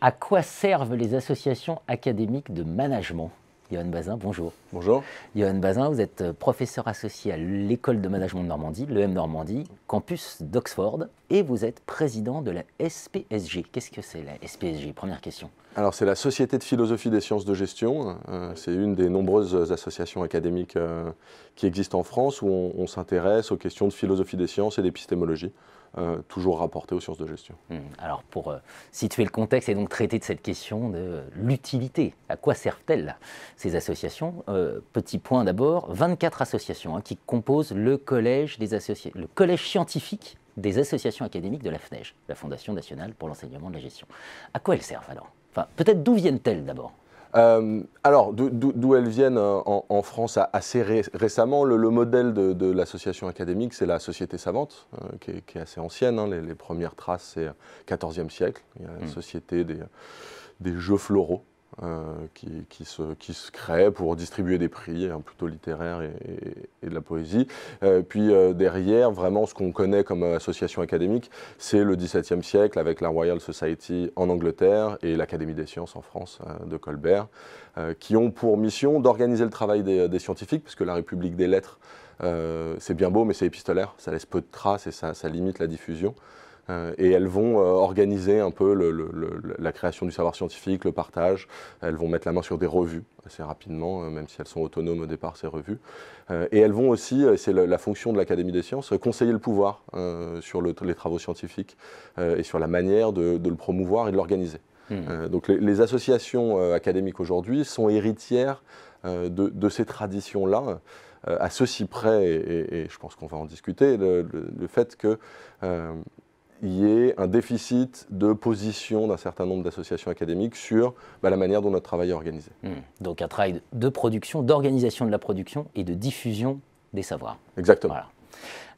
À quoi servent les associations académiques de management? Yohann Bazin, bonjour. Bonjour. Yohann Bazin, vous êtes professeur associé à l'École de management de Normandie, l'EM Normandie, campus d'Oxford, et vous êtes président de la SPSG. Qu'est-ce que c'est la SPSG? Première question. Alors c'est la Société de philosophie des sciences de gestion. C'est une des nombreuses associations académiques qui existent en France où on s'intéresse aux questions de philosophie des sciences et d'épistémologie. Toujours rapporté aux sciences de gestion. Alors pour situer le contexte et donc traiter de cette question de l'utilité, à quoi servent-elles ces associations? Petit point d'abord, 24 associations qui composent le collège scientifique des associations académiques de la FNEJ, la Fondation nationale pour l'enseignement de la gestion. À quoi elles servent alors? Enfin, peut-être d'où viennent-elles d'abord? Alors, d'où elles viennent en France assez récemment, le modèle de l'association académique, c'est la Société savante, qui est assez ancienne. Les premières traces, c'est XIVe siècle. Il y a la Société des jeux floraux qui se crée pour distribuer des prix, plutôt littéraires et de la poésie. Puis derrière, vraiment, ce qu'on connaît comme association académique, c'est le XVIIe siècle avec la Royal Society en Angleterre et l'Académie des sciences en France de Colbert, qui ont pour mission d'organiser le travail des scientifiques, puisque la République des lettres, c'est bien beau, mais c'est épistolaire, ça laisse peu de traces et ça limite la diffusion. Et elles vont organiser un peu la création du savoir scientifique, le partage. Elles vont mettre la main sur des revues assez rapidement, même si elles sont autonomes au départ, ces revues. Et elles vont aussi, c'est la fonction de l'Académie des sciences, conseiller le pouvoir sur les travaux scientifiques et sur la manière de le promouvoir et de l'organiser. Donc les associations académiques aujourd'hui sont héritières de ces traditions-là, à ceci près, et je pense qu'on va en discuter, le fait que il y ait un déficit de position d'un certain nombre d'associations académiques sur la manière dont notre travail est organisé. Donc un travail de production, d'organisation de la production et de diffusion des savoirs. Exactement. Voilà.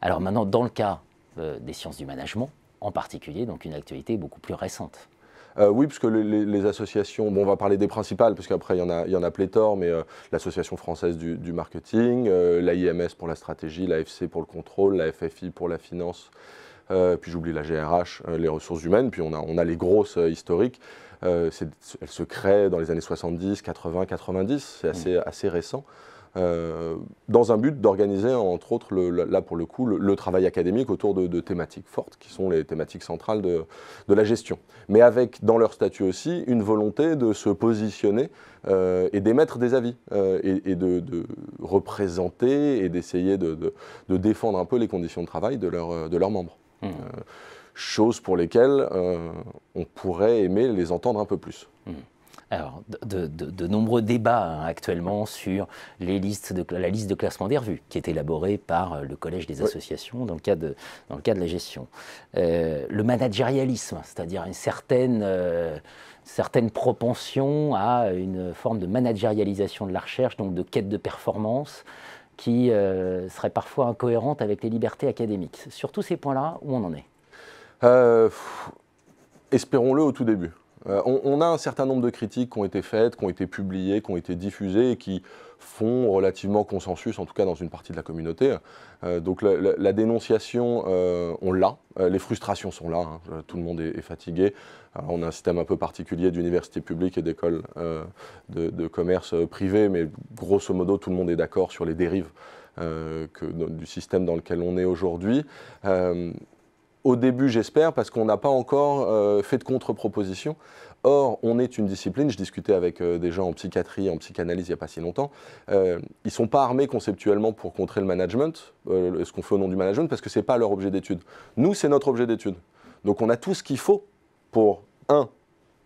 Alors maintenant, dans le cas des sciences du management, en particulier, donc une actualité beaucoup plus récente. Oui, puisque les associations, bon, on va parler des principales, parce qu'après il y en a pléthore, mais l'Association française du marketing, l'AIMS pour la stratégie, l'AFC pour le contrôle, la FFI pour la finance, puis j'oublie la GRH, les ressources humaines, puis on a les grosses historiques. Elles se créent dans les années 70, 80, 90, c'est assez récent, dans un but d'organiser, entre autres, là pour le coup, le travail académique autour de thématiques fortes, qui sont les thématiques centrales de la gestion. Mais avec, dans leur statut aussi, une volonté de se positionner et d'émettre des avis, et de représenter et d'essayer de défendre un peu les conditions de travail de leurs membres. Choses pour lesquelles on pourrait aimer les entendre un peu plus. Alors, de nombreux débats actuellement sur la liste de classement des revues, qui est élaborée par le Collège des associations dans le cadre de la gestion. Le managérialisme, c'est-à-dire une certaine propension à une forme de managérialisation de la recherche, donc de quête de performance, qui serait parfois incohérente avec les libertés académiques. Sur tous ces points-là, où on en est? Espérons-le au tout début. On a un certain nombre de critiques qui ont été faites, qui ont été publiées, qui ont été diffusées et qui font relativement consensus, en tout cas dans une partie de la communauté. Donc la dénonciation, on l'a. Les frustrations sont là. Tout le monde est fatigué. Alors, on a un système un peu particulier d'universités publiques et d'écoles de commerce privées, mais grosso modo, tout le monde est d'accord sur les dérives du système dans lequel on est aujourd'hui. Au début, j'espère, parce qu'on n'a pas encore fait de contre-proposition. Or, on est une discipline, je discutais avec des gens en psychiatrie, en psychanalyse il n'y a pas si longtemps, ils ne sont pas armés conceptuellement pour contrer le management, ce qu'on fait au nom du management, parce que ce n'est pas leur objet d'étude. Nous, c'est notre objet d'étude. Donc on a tout ce qu'il faut pour, 1,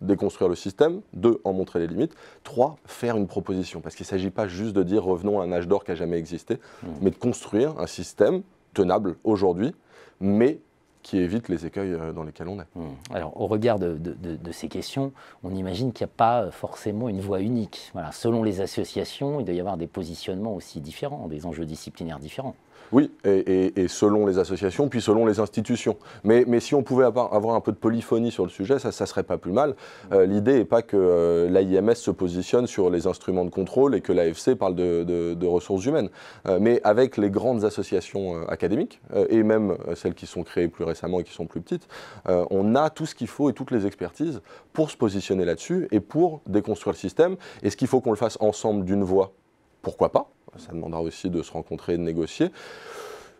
déconstruire le système, 2, en montrer les limites, 3, faire une proposition. Parce qu'il ne s'agit pas juste de dire revenons à un âge d'or qui n'a jamais existé, mais de construire un système tenable aujourd'hui, mais qui évite les écueils dans lesquels on est. Alors, au regard de ces questions, on imagine qu'il n'y a pas forcément une voie unique. Voilà, selon les associations, il doit y avoir des positionnements aussi différents, des enjeux disciplinaires différents. Oui, et selon les associations, puis selon les institutions. Mais si on pouvait avoir un peu de polyphonie sur le sujet, ça ne serait pas plus mal. L'idée n'est pas que l'AIMS se positionne sur les instruments de contrôle et que l'AFC parle de ressources humaines. Mais avec les grandes associations académiques, et même celles qui sont créées plus récemment et qui sont plus petites, on a tout ce qu'il faut et toutes les expertises pour se positionner là-dessus et pour déconstruire le système. Est-ce qu'il faut qu'on le fasse ensemble d'une voix? Pourquoi pas? Ça demandera aussi de se rencontrer et de négocier.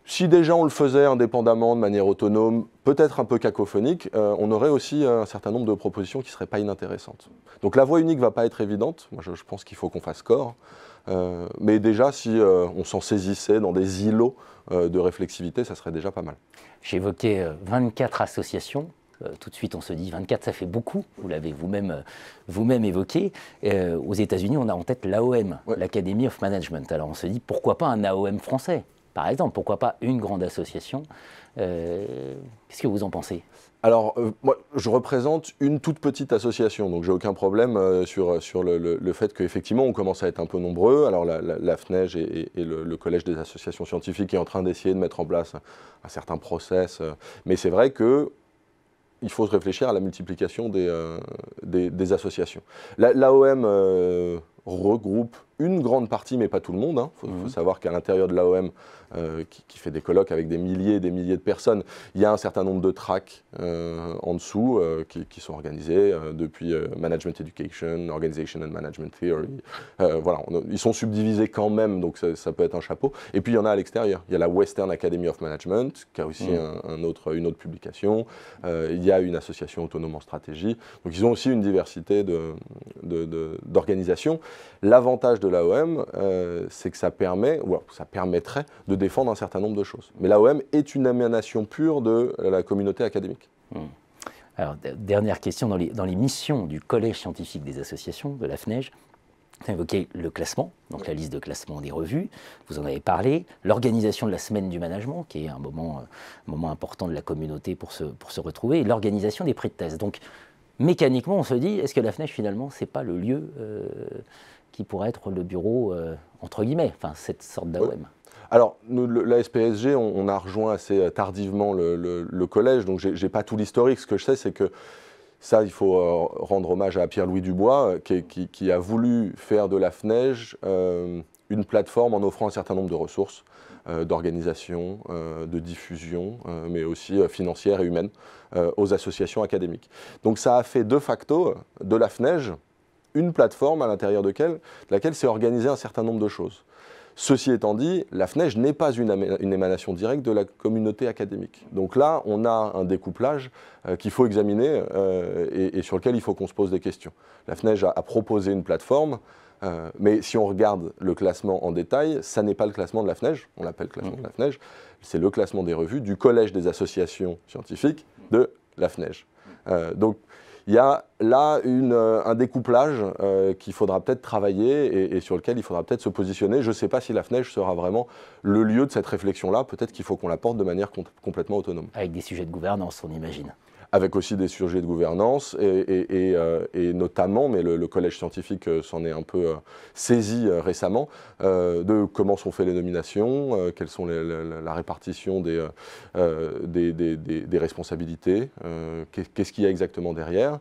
Si déjà on le faisait indépendamment, de manière autonome, peut-être un peu cacophonique, on aurait aussi un certain nombre de propositions qui ne seraient pas inintéressantes. Donc la voie unique ne va pas être évidente. Moi, je pense qu'il faut qu'on fasse corps. Mais déjà, si on s'en saisissait dans des îlots de réflexivité, ça serait déjà pas mal. J'évoquais 24 associations. Tout de suite, on se dit 24, ça fait beaucoup. Vous l'avez vous-même évoqué. Aux États-Unis, on a en tête l'AOM, ouais. l'Academy of Management. Alors on se dit, pourquoi pas un AOM français, par exemple? Pourquoi pas une grande association? Qu'est-ce que vous en pensez? Alors, moi, je représente une toute petite association, donc j'ai aucun problème sur le fait qu'effectivement, on commence à être un peu nombreux. Alors, la FNEJ et le Collège des associations scientifiques est en train d'essayer de mettre en place un certain process. Mais c'est vrai que il faut se réfléchir à la multiplication des associations. L'AOM regroupe une grande partie, mais pas tout le monde. Il faut savoir qu'à l'intérieur de l'AOM, qui fait des colloques avec des milliers et des milliers de personnes, il y a un certain nombre de tracks en dessous qui sont organisés depuis Management Education, Organization and Management Theory. Voilà, ils sont subdivisés quand même, donc ça peut être un chapeau. Et puis il y en a à l'extérieur. Il y a la Western Academy of Management, qui a aussi une autre publication. Il y a une association autonome en stratégie. Donc ils ont aussi une diversité d'organisations. L'avantage de l'AOM, c'est que ça permettrait de défendre un certain nombre de choses. Mais l'AOM est une émanation pure de la communauté académique. Alors, dernière question, dans les missions du Collège scientifique des associations, de la FNEJ, vous avez évoqué le classement, donc la liste de classement des revues, vous en avez parlé, l'organisation de la semaine du management, qui est un moment important de la communauté pour se retrouver, et l'organisation des prix de thèse. Donc, mécaniquement, on se dit, est-ce que la FNEJ, finalement, c'est pas le lieu qui pourrait être le bureau, entre guillemets, enfin, cette sorte d'AOM? Alors, la SPSG, on a rejoint assez tardivement le collège, donc je n'ai pas tout l'historique. Ce que je sais, c'est que ça, il faut rendre hommage à Pierre-Louis Dubois, qui a voulu faire de la FNEJ une plateforme en offrant un certain nombre de ressources, d'organisation, de diffusion, mais aussi financières et humaines, aux associations académiques. Donc ça a fait de facto de la FNEJ une plateforme à l'intérieur de laquelle s'est organisé un certain nombre de choses. Ceci étant dit, la FNEJ n'est pas une émanation directe de la communauté académique. Donc là, on a un découplage qu'il faut examiner et sur lequel il faut qu'on se pose des questions. La FNEJ a proposé une plateforme, mais si on regarde le classement en détail, ça n'est pas le classement de la FNEJ, on l'appelle classement de la FNEJ, c'est le classement des revues du Collège des associations scientifiques de la FNEJ. Donc, il y a là un découplage qu'il faudra peut-être travailler et sur lequel il faudra peut-être se positionner. Je ne sais pas si la FNEJ sera vraiment le lieu de cette réflexion-là. Peut-être qu'il faut qu'on la porte de manière complètement autonome. Avec des sujets de gouvernance, on imagine. Avec aussi des sujets de gouvernance et notamment, mais le collège scientifique s'en est un peu saisi récemment, de comment sont faites les nominations, quelles sont la répartition des responsabilités, qu'est-ce qu'il y a exactement derrière.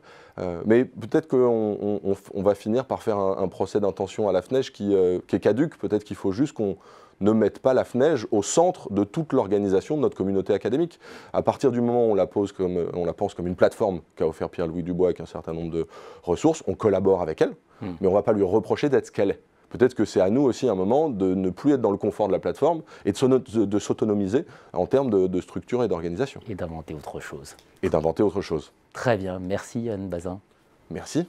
Mais peut-être qu'on va finir par faire un procès d'intention à la FNEJ qui est caduque. Peut-être qu'il faut juste qu'on ne mette pas la FNEJ au centre de toute l'organisation de notre communauté académique. À partir du moment où on la pense comme une plateforme qu'a offert Pierre-Louis Dubois avec un certain nombre de ressources, on collabore avec elle, mais on ne va pas lui reprocher d'être ce qu'elle est. Peut-être que c'est à nous aussi un moment de ne plus être dans le confort de la plateforme et de s'autonomiser en termes de structure et d'organisation. Et d'inventer autre chose. Et d'inventer autre chose. Très bien, merci Yann Bazin. Merci.